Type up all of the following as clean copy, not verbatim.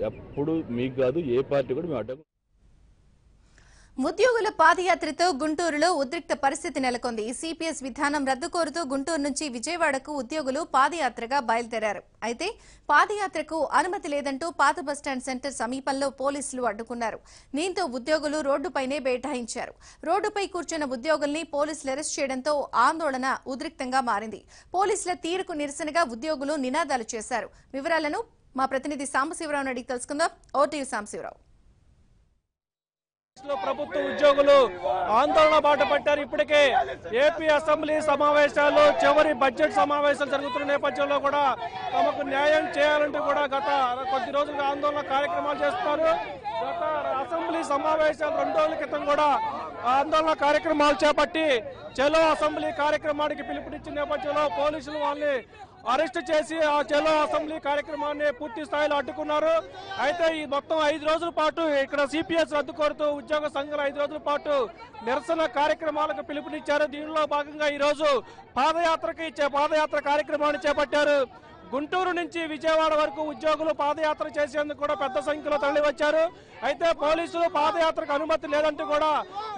ఎప్పుడు మీకు కాదు ఏ పార్టీ కూడా మేము అడ్డం. ఉద్యోగుల పాదయాత్రతో గుంటూరులో ఉద్రిక్త పరిస్థితి నెలకొంది. సిపిఎస్ విధానం రద్దు కోరుతూ గుంటూరు నుంచి విజయవాడకు ఉద్యోగులు పాదయాత్రగా బయలుదేరారు. అయితే పాదయాత్రకు అనుమతి లేదంటూ పాత బస్టాండ్ సెంటర్ సమీపంలో పోలీసులు అడ్డుకున్నారు. దీంతో ఉద్యోగులు రోడ్డుపైనే బైఠాయించారు. రోడ్డుపై కూర్చున్న ఉద్యోగుల్ని పోలీసులు అరెస్ట్ చేయడంతో ఆందోళన ఉద్రిక్తంగా మారింది. పోలీసుల తీరుకు నిరసనగా ఉద్యోగులు నినాదాలు చేశారు. వివరాలను మా ప్రతినిధి సాంబశివరావు అడిగి తెలుసుకుందాం. ఓటీవీ సాంబశివరావు. ప్రభుత్వ ఉద్యోగులు ఆందోళన బాట పట్టారు. ఇప్పటికే ఏపీ అసెంబ్లీ సమావేశాలు చివరి బడ్జెట్ సమావేశాలు జరుగుతున్న నేపథ్యంలో కూడా తమకు న్యాయం చేయాలంటూ కూడా గత కొద్ది రోజులుగా ఆందోళన కార్యక్రమాలు చేస్తున్నారు. గత అసెంబ్లీ సమావేశాలు 2 రోజుల క్రితం కూడా ఆందోళన కార్యక్రమాలు చేపట్టి చలో అసెంబ్లీ కార్యక్రమానికి పిలుపునిచ్చిన నేపథ్యంలో పోలీసులు వాళ్ళని అరెస్ట్ చేసి ఆ చలో అసెంబ్లీ కార్యక్రమాన్ని పూర్తి స్థాయిలో అడ్డుకున్నారు. అయితే ఈ మొత్తం 5 రోజుల పాటు ఇక్కడ సిపిఎస్ రద్దు కోరుతూ ఉద్యోగ సంఘాలు 5 రోజుల పాటు నిరసన కార్యక్రమాలకు పిలుపునిచ్చారు. దీనిలో భాగంగా ఈ రోజు పాదయాత్ర కార్యక్రమాన్ని చేపట్టారు. గుంటూరు నుంచి విజయవాడ వరకు ఉద్యోగులు పాదయాత్ర చేసేందుకు కూడా పెద్ద సంఖ్యలో తరలి వచ్చారు. అయితే పోలీసులు పాదయాత్రకు అనుమతి లేదంటూ కూడా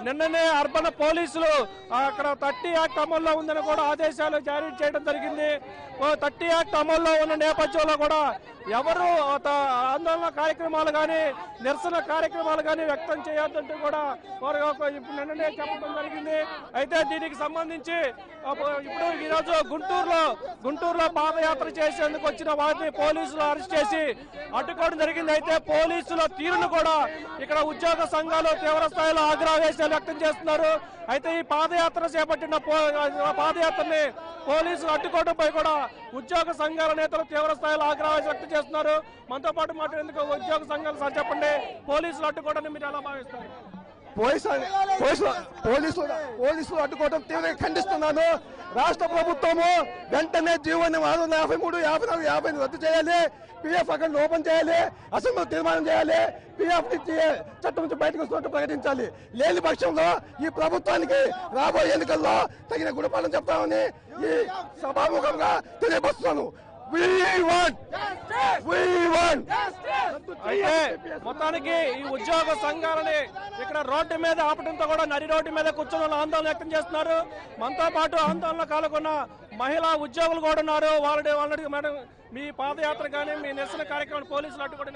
నిన్ననే అర్బన్ పోలీసులు అక్కడ 30 యాక్ట్ అమల్లో ఉందని కూడా ఆదేశాలు జారీ చేయడం జరిగింది. 30 యాక్ట్ అమల్లో ఉన్న నేపథ్యంలో కూడా ఎవరు ఆందోళన కార్యక్రమాలు కానీ నిరసన కార్యక్రమాలు కానీ వ్యక్తం చేయొద్దంటూ కూడా నిన్ననే చెప్పడం జరిగింది. అయితే దీనికి సంబంధించి ఇప్పుడు ఈరోజు గుంటూరులో పాదయాత్ర చేసేందుకు వచ్చిన వారిని పోలీసులు అరెస్ట్ చేసి అడ్డుకోవడం జరిగింది. అయితే పోలీసుల తీరును కూడా ఇక్కడ ఉద్యోగ సంఘాలు తీవ్ర స్థాయిలో ఆగ్రహవేశాలు వ్యక్తం చేస్తున్నారు. అయితే ఈ పాదయాత్ర చేపట్టిన పాదయాత్రని పోలీసులు అడ్డుకోవడంపై కూడా ఉద్యోగ సంఘాల నేతలు తీవ్ర స్థాయిలో ఆగ్రహవేశాలు వ్యక్తం చేస్తున్నారు. మనతో పాటు మాట్లాడేందుకు ఉద్యోగ సంఘాలు సార్ చెప్పండి, పోలీసులు అడ్డుకోవడాన్ని మీరు ఎలా భావిస్తారు? పోలీసులు అడ్డుకోవడం తీవ్రంగా ఖండిస్తున్నాను. రాష్ట్ర ప్రభుత్వము వెంటనే జీవోని 653, 54, 50 రద్దు చేయాలి. పిఎఫ్ అకౌంట్ ఓపెన్ చేయాలి. అసెంబ్లీ తీర్మానం చేయాలి. పిఎఫ్ చట్టం నుంచి బయటకు వస్తున్నట్టు ప్రకటించాలి. లేని పక్షంలో ఈ ప్రభుత్వానికి రాబోయే ఎన్నికల్లో తగిన గుణపాఠం చెప్తామని ఈ సభాముఖంగా తెలియపరుస్తున్నాను. అయితే మొత్తానికి ఈ ఉద్యోగ సంఘాలని ఇక్కడ రోడ్డు మీద ఆపడంతో కూడా నరి రోడ్డు మీద కూర్చొని ఆందోళన వ్యక్తం చేస్తున్నారు. మనతో పాటు ఆందోళన కాలకున్న మహిళా ఉద్యోగులు కూడా ఉన్నారు. వాళ్ళకి మేడం, మీ పాదయాత్ర కానీ మీ నిరసన కార్యక్రమం పోలీసులు అడ్డుకోవడం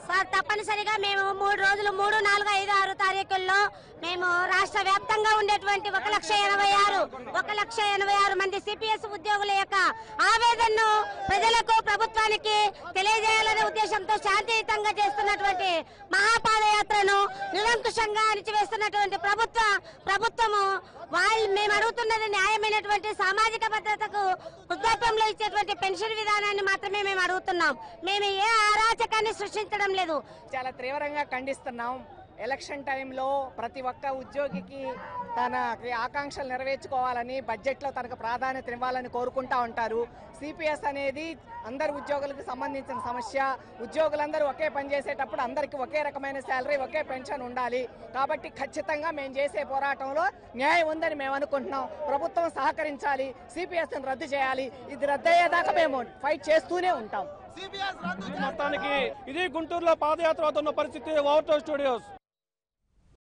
సార్ తప్పనిసరిగా మేము 3 రోజులు 3, 4, 5, 6 తారీఖుల్లో మేము రాష్ట్ర వ్యాప్తంగా ఉండేటువంటి 1,86,000 మంది సిపిఎస్ ఉద్యోగుల యొక్క ఆవేదనను ప్రజలకు ప్రభుత్వానికి తెలియజేయాలనే ఉద్దేశంతో శాంతియుతంగా చేస్తున్నటువంటి మహాపాదయాత్రను నిరంకుశంగా అణిచివేస్తున్నటువంటి ప్రభుత్వము మేము అడుగుతున్నది న్యాయమైనటువంటి సామాజిక భద్రతకు వృద్ధాప్యంలో ఇచ్చేటువంటి పెన్షన్ విధానాన్ని మాత్రమే మేము అడుగుతున్నాం. మేము ఏ అరాచకాన్ని సృష్టించడం లేదు. చాలా తీవ్రంగా ఖండిస్తున్నాం. ఎలక్షన్ టైంలో ప్రతి ఒక్క ఉద్యోగికి తన ఆకాంక్షలు నెరవేర్చుకోవాలని బడ్జెట్లో తనకు ప్రాధాన్యత ఇవ్వాలని కోరుకుంటా ఉంటారు. సిపిఎస్ అనేది అందరు ఉద్యోగులకు సంబంధించిన సమస్య. ఉద్యోగులందరూ ఒకే పని చేసేటప్పుడు అందరికీ ఒకే రకమైన శాలరీ, ఒకే పెన్షన్ ఉండాలి. కాబట్టి ఖచ్చితంగా మేము చేసే పోరాటంలో న్యాయం ఉందని మేము అనుకుంటున్నాం. ప్రభుత్వం సహకరించాలి, సిపిఎస్ని రద్దు చేయాలి. ఇది రద్దు అయ్యేదాకా మేము ఫైట్ చేస్తూనే ఉంటాం. మొత్తానికి ఇది గుంటూరులో పాదయాత్ర అవుతున్న పరిస్థితి. Over to studios.